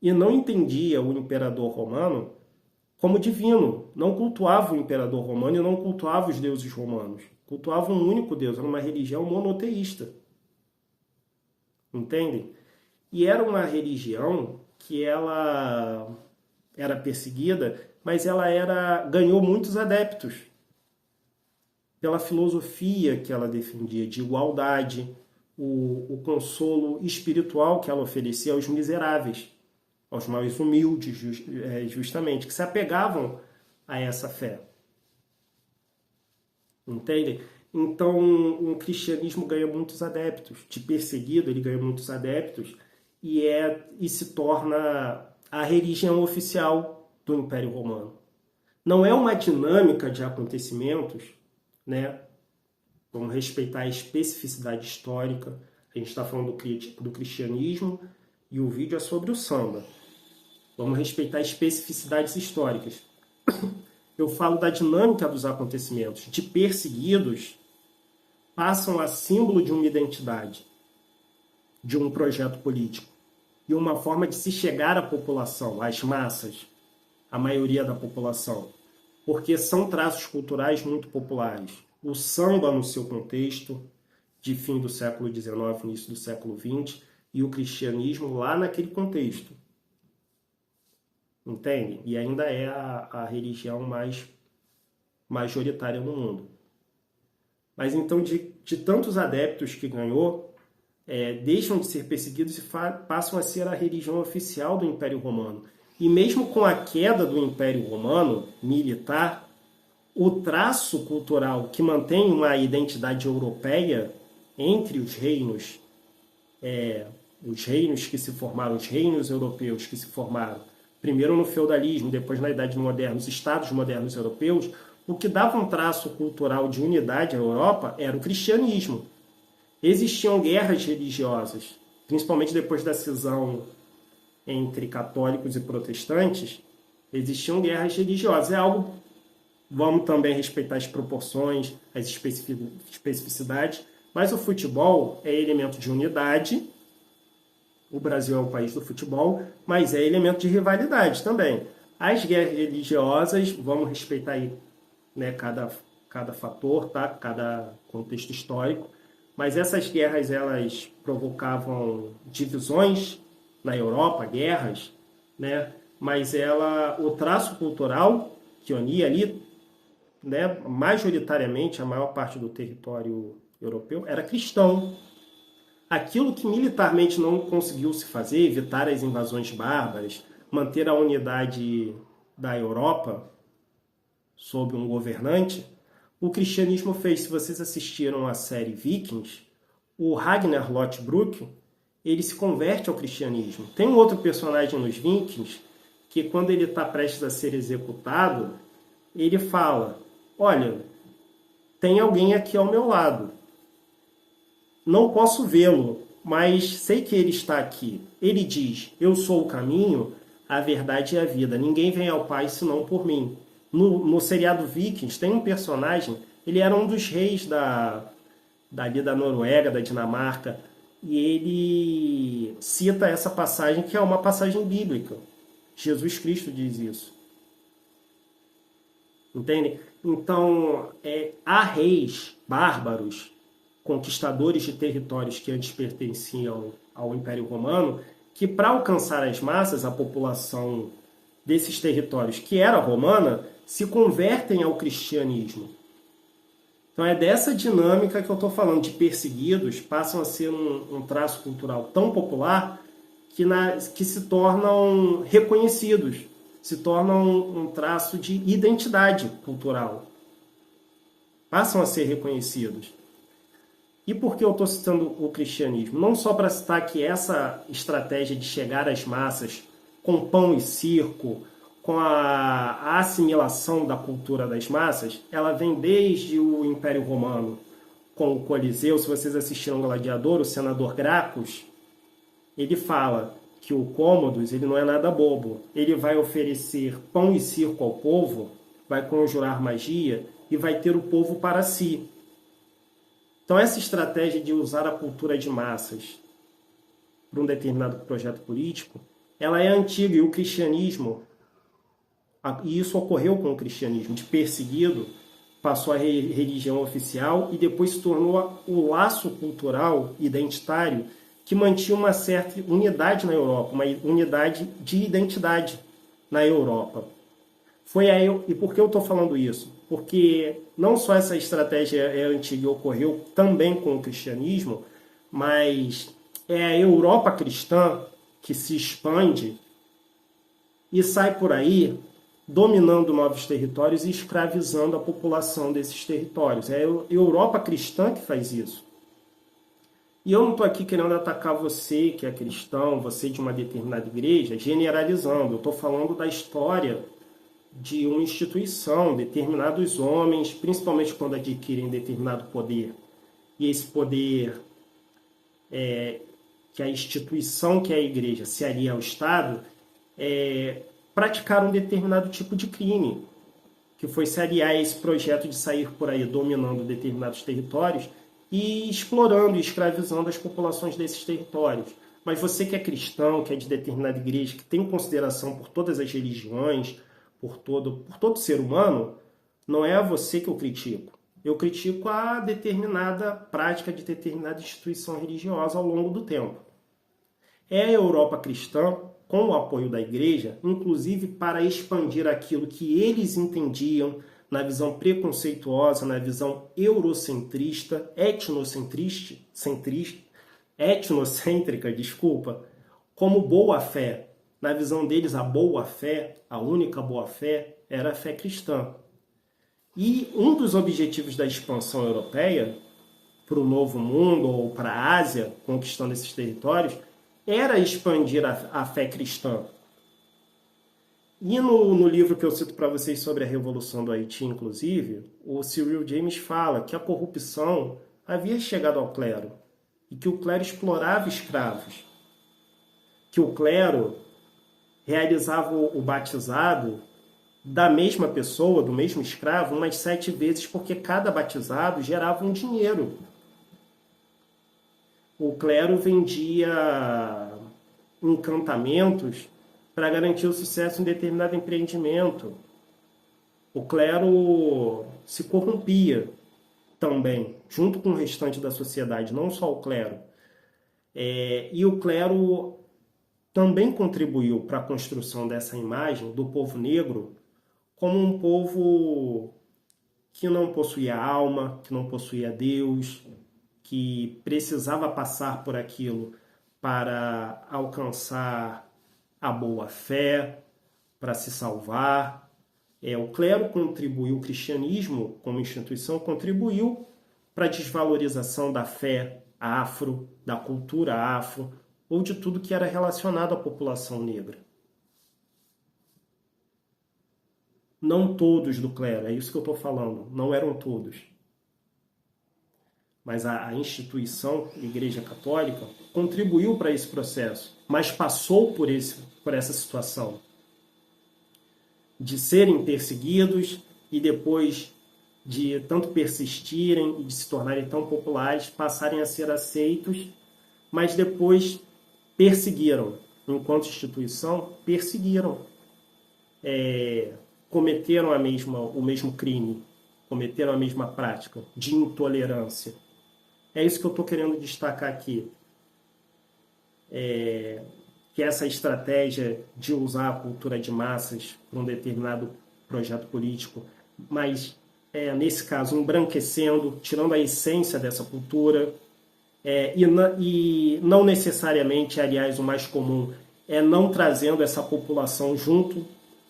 e não entendia o imperador romano como divino, não cultuava o imperador romano e não cultuava os deuses romanos. Cultuava um único Deus, era uma religião monoteísta. Entendem? E era uma religião que ela era perseguida, mas ela ganhou muitos adeptos pela filosofia que ela defendia de igualdade, o consolo espiritual que ela oferecia aos miseráveis, aos mais humildes, justamente, que se apegavam a essa fé. Entendem? Então, o cristianismo ganha muitos adeptos. De perseguido, ele ganha muitos adeptos e se torna a religião oficial do Império Romano. Não é uma dinâmica de acontecimentos, né? Vamos respeitar a especificidade histórica. A gente está falando do cristianismo e o vídeo é sobre o samba. Vamos respeitar especificidades históricas. Eu falo da dinâmica dos acontecimentos. De perseguidos, passam a símbolo de uma identidade, de um projeto político e uma forma de se chegar à população, às massas, à maioria da população, porque são traços culturais muito populares. O samba no seu contexto, de fim do século XIX, início do século XX, e o cristianismo lá naquele contexto. Entende? E ainda é a religião mais majoritária no mundo. Mas então, de tantos adeptos que ganhou, deixam de ser perseguidos e passam a ser a religião oficial do Império Romano. E mesmo com a queda do Império Romano militar, o traço cultural que mantém uma identidade europeia entre os reinos que se formaram, os reinos europeus que se formaram, primeiro no feudalismo, depois na Idade Moderna, os estados modernos europeus, o que dava um traço cultural de unidade à Europa era o cristianismo. Existiam guerras religiosas, principalmente depois da cisão entre católicos e protestantes, existiam guerras religiosas. É algo, vamos também respeitar as proporções, as especificidades, mas o futebol é elemento de unidade. O Brasil é o país do futebol, mas é elemento de rivalidade também. As guerras religiosas, vamos respeitar aí, né, cada fator, tá? Cada contexto histórico, mas essas guerras elas provocavam divisões na Europa, guerras, né? Mas o traço cultural que unia ali, né, majoritariamente a maior parte do território europeu era cristão. Aquilo que militarmente não conseguiu se fazer, evitar as invasões bárbaras, manter a unidade da Europa sob um governante, o cristianismo fez. Se vocês assistiram à série Vikings, o Ragnar Lothbrok, ele se converte ao cristianismo. Tem um outro personagem nos Vikings que, quando ele está prestes a ser executado, ele fala: olha, tem alguém aqui ao meu lado. Não posso vê-lo, mas sei que ele está aqui. Ele diz: eu sou o caminho, a verdade e a vida. Ninguém vem ao Pai senão por mim. No seriado Vikings tem um personagem, ele era um dos reis dali da Noruega, da Dinamarca, e ele cita essa passagem, que é uma passagem bíblica. Jesus Cristo diz isso. Entende? Então, há reis bárbaros, conquistadores de territórios que antes pertenciam ao Império Romano, que para alcançar as massas, a população desses territórios que era romana, se convertem ao cristianismo. Então é dessa dinâmica que eu estou falando, de perseguidos, passam a ser um traço cultural tão popular que se tornam reconhecidos, se tornam um traço de identidade cultural. Passam a ser reconhecidos. E por que eu estou citando o cristianismo? Não só para citar que essa estratégia de chegar às massas com pão e circo, com a assimilação da cultura das massas, ela vem desde o Império Romano, com o Coliseu. Se vocês assistiram ao Gladiador, o senador Gracchus, ele fala que o Cômodos ele não é nada bobo. Ele vai oferecer pão e circo ao povo, vai conjurar magia e vai ter o povo para si. Então, essa estratégia de usar a cultura de massas para um determinado projeto político, ela é antiga, e o cristianismo, e isso ocorreu com o cristianismo, de perseguido, passou a religião oficial e depois se tornou o laço cultural identitário que mantinha uma certa unidade na Europa, uma unidade de identidade na Europa. E por que eu estou falando isso? Porque não só essa estratégia é antiga e ocorreu também com o cristianismo, mas é a Europa cristã que se expande e sai por aí dominando novos territórios e escravizando a população desses territórios. É a Europa cristã que faz isso. E eu não estou aqui querendo atacar você que é cristão, você de uma determinada igreja, generalizando. Eu estou falando da história de uma instituição, determinados homens, principalmente quando adquirem determinado poder. E esse poder, que a instituição, que é a igreja, se alia ao Estado, praticaram um determinado tipo de crime, que foi se aliar a esse projeto de sair por aí dominando determinados territórios e explorando e escravizando as populações desses territórios. Mas você que é cristão, que é de determinada igreja, que tem consideração por todas as religiões, por todo ser humano, não é a você que eu critico. Eu critico a determinada prática de determinada instituição religiosa ao longo do tempo. É a Europa cristã, com o apoio da igreja, inclusive para expandir aquilo que eles entendiam na visão preconceituosa, na visão eurocentrista, etnocêntrica, como boa-fé. Na visão deles, a boa-fé, a única boa-fé, era a fé cristã. E um dos objetivos da expansão europeia para o Novo Mundo ou para a Ásia, conquistando esses territórios, era expandir a fé cristã. E no livro que eu cito para vocês sobre a Revolução do Haiti, inclusive, o Cyril James fala que a corrupção havia chegado ao clero e que o clero explorava escravos, que o clero realizava o batizado da mesma pessoa, do mesmo escravo, umas 7 vezes, porque cada batizado gerava um dinheiro. O clero vendia encantamentos para garantir o sucesso em determinado empreendimento. O clero se corrompia também, junto com o restante da sociedade, não só o clero. E o clero também contribuiu para a construção dessa imagem do povo negro como um povo que não possuía alma, que não possuía Deus, que precisava passar por aquilo para alcançar a boa-fé, para se salvar. O clero contribuiu, o cristianismo como instituição contribuiu para a desvalorização da fé afro, da cultura afro, ou de tudo que era relacionado à população negra. Não todos do clero, é isso que eu estou falando, não eram todos. Mas a instituição, a Igreja Católica, contribuiu para esse processo, mas passou por essa situação de serem perseguidos e depois de tanto persistirem e de se tornarem tão populares, passarem a ser aceitos, mas depois perseguiram, enquanto instituição, perseguiram, cometeram o mesmo crime, cometeram a mesma prática de intolerância. É isso que eu estou querendo destacar aqui. Que essa estratégia de usar a cultura de massas para um determinado projeto político, mas, nesse caso, embranquecendo, tirando a essência dessa cultura, e não necessariamente, aliás, o mais comum, não trazendo essa população junto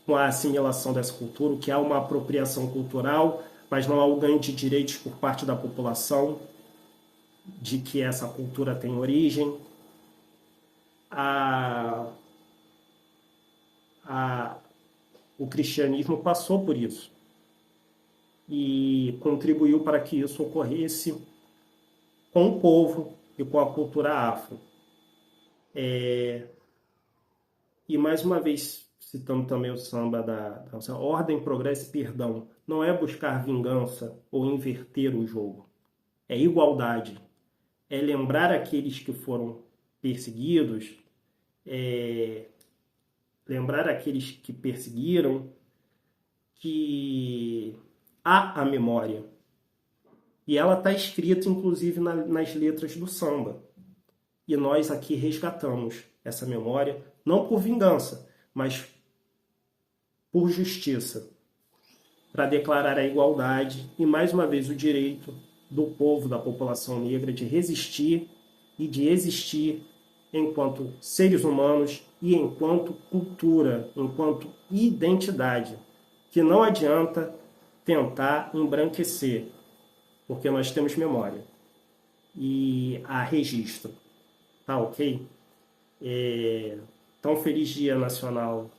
com a assimilação dessa cultura, que há uma apropriação cultural, mas não há o ganho de direitos por parte da população, de que essa cultura tem origem. O cristianismo passou por isso e contribuiu para que isso ocorresse com o povo e com a cultura afro. E mais uma vez, citando também o samba da Ordem, Progresso e Perdão, não é buscar vingança ou inverter o jogo. É igualdade. É lembrar aqueles que foram perseguidos, lembrar aqueles que perseguiram, que há a memória. E ela está escrita, inclusive, nas letras do samba. E nós aqui resgatamos essa memória, não por vingança, mas por justiça, para declarar a igualdade e, mais uma vez, o direito do povo, da população negra, de resistir e de existir enquanto seres humanos e enquanto cultura, enquanto identidade, que não adianta tentar embranquecer, porque nós temos memória e há registro, tá ok? Então, feliz Dia Nacional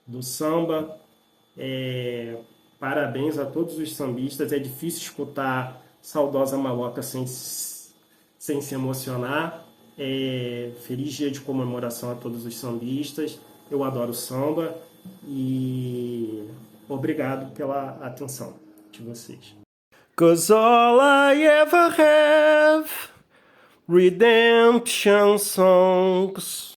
do Samba, parabéns a todos os sambistas. É difícil escutar Saudosa Maloca sem se emocionar. Feliz dia de comemoração a todos os sambistas. Eu adoro samba e obrigado pela atenção de vocês. 'Cause all I ever have redemption songs.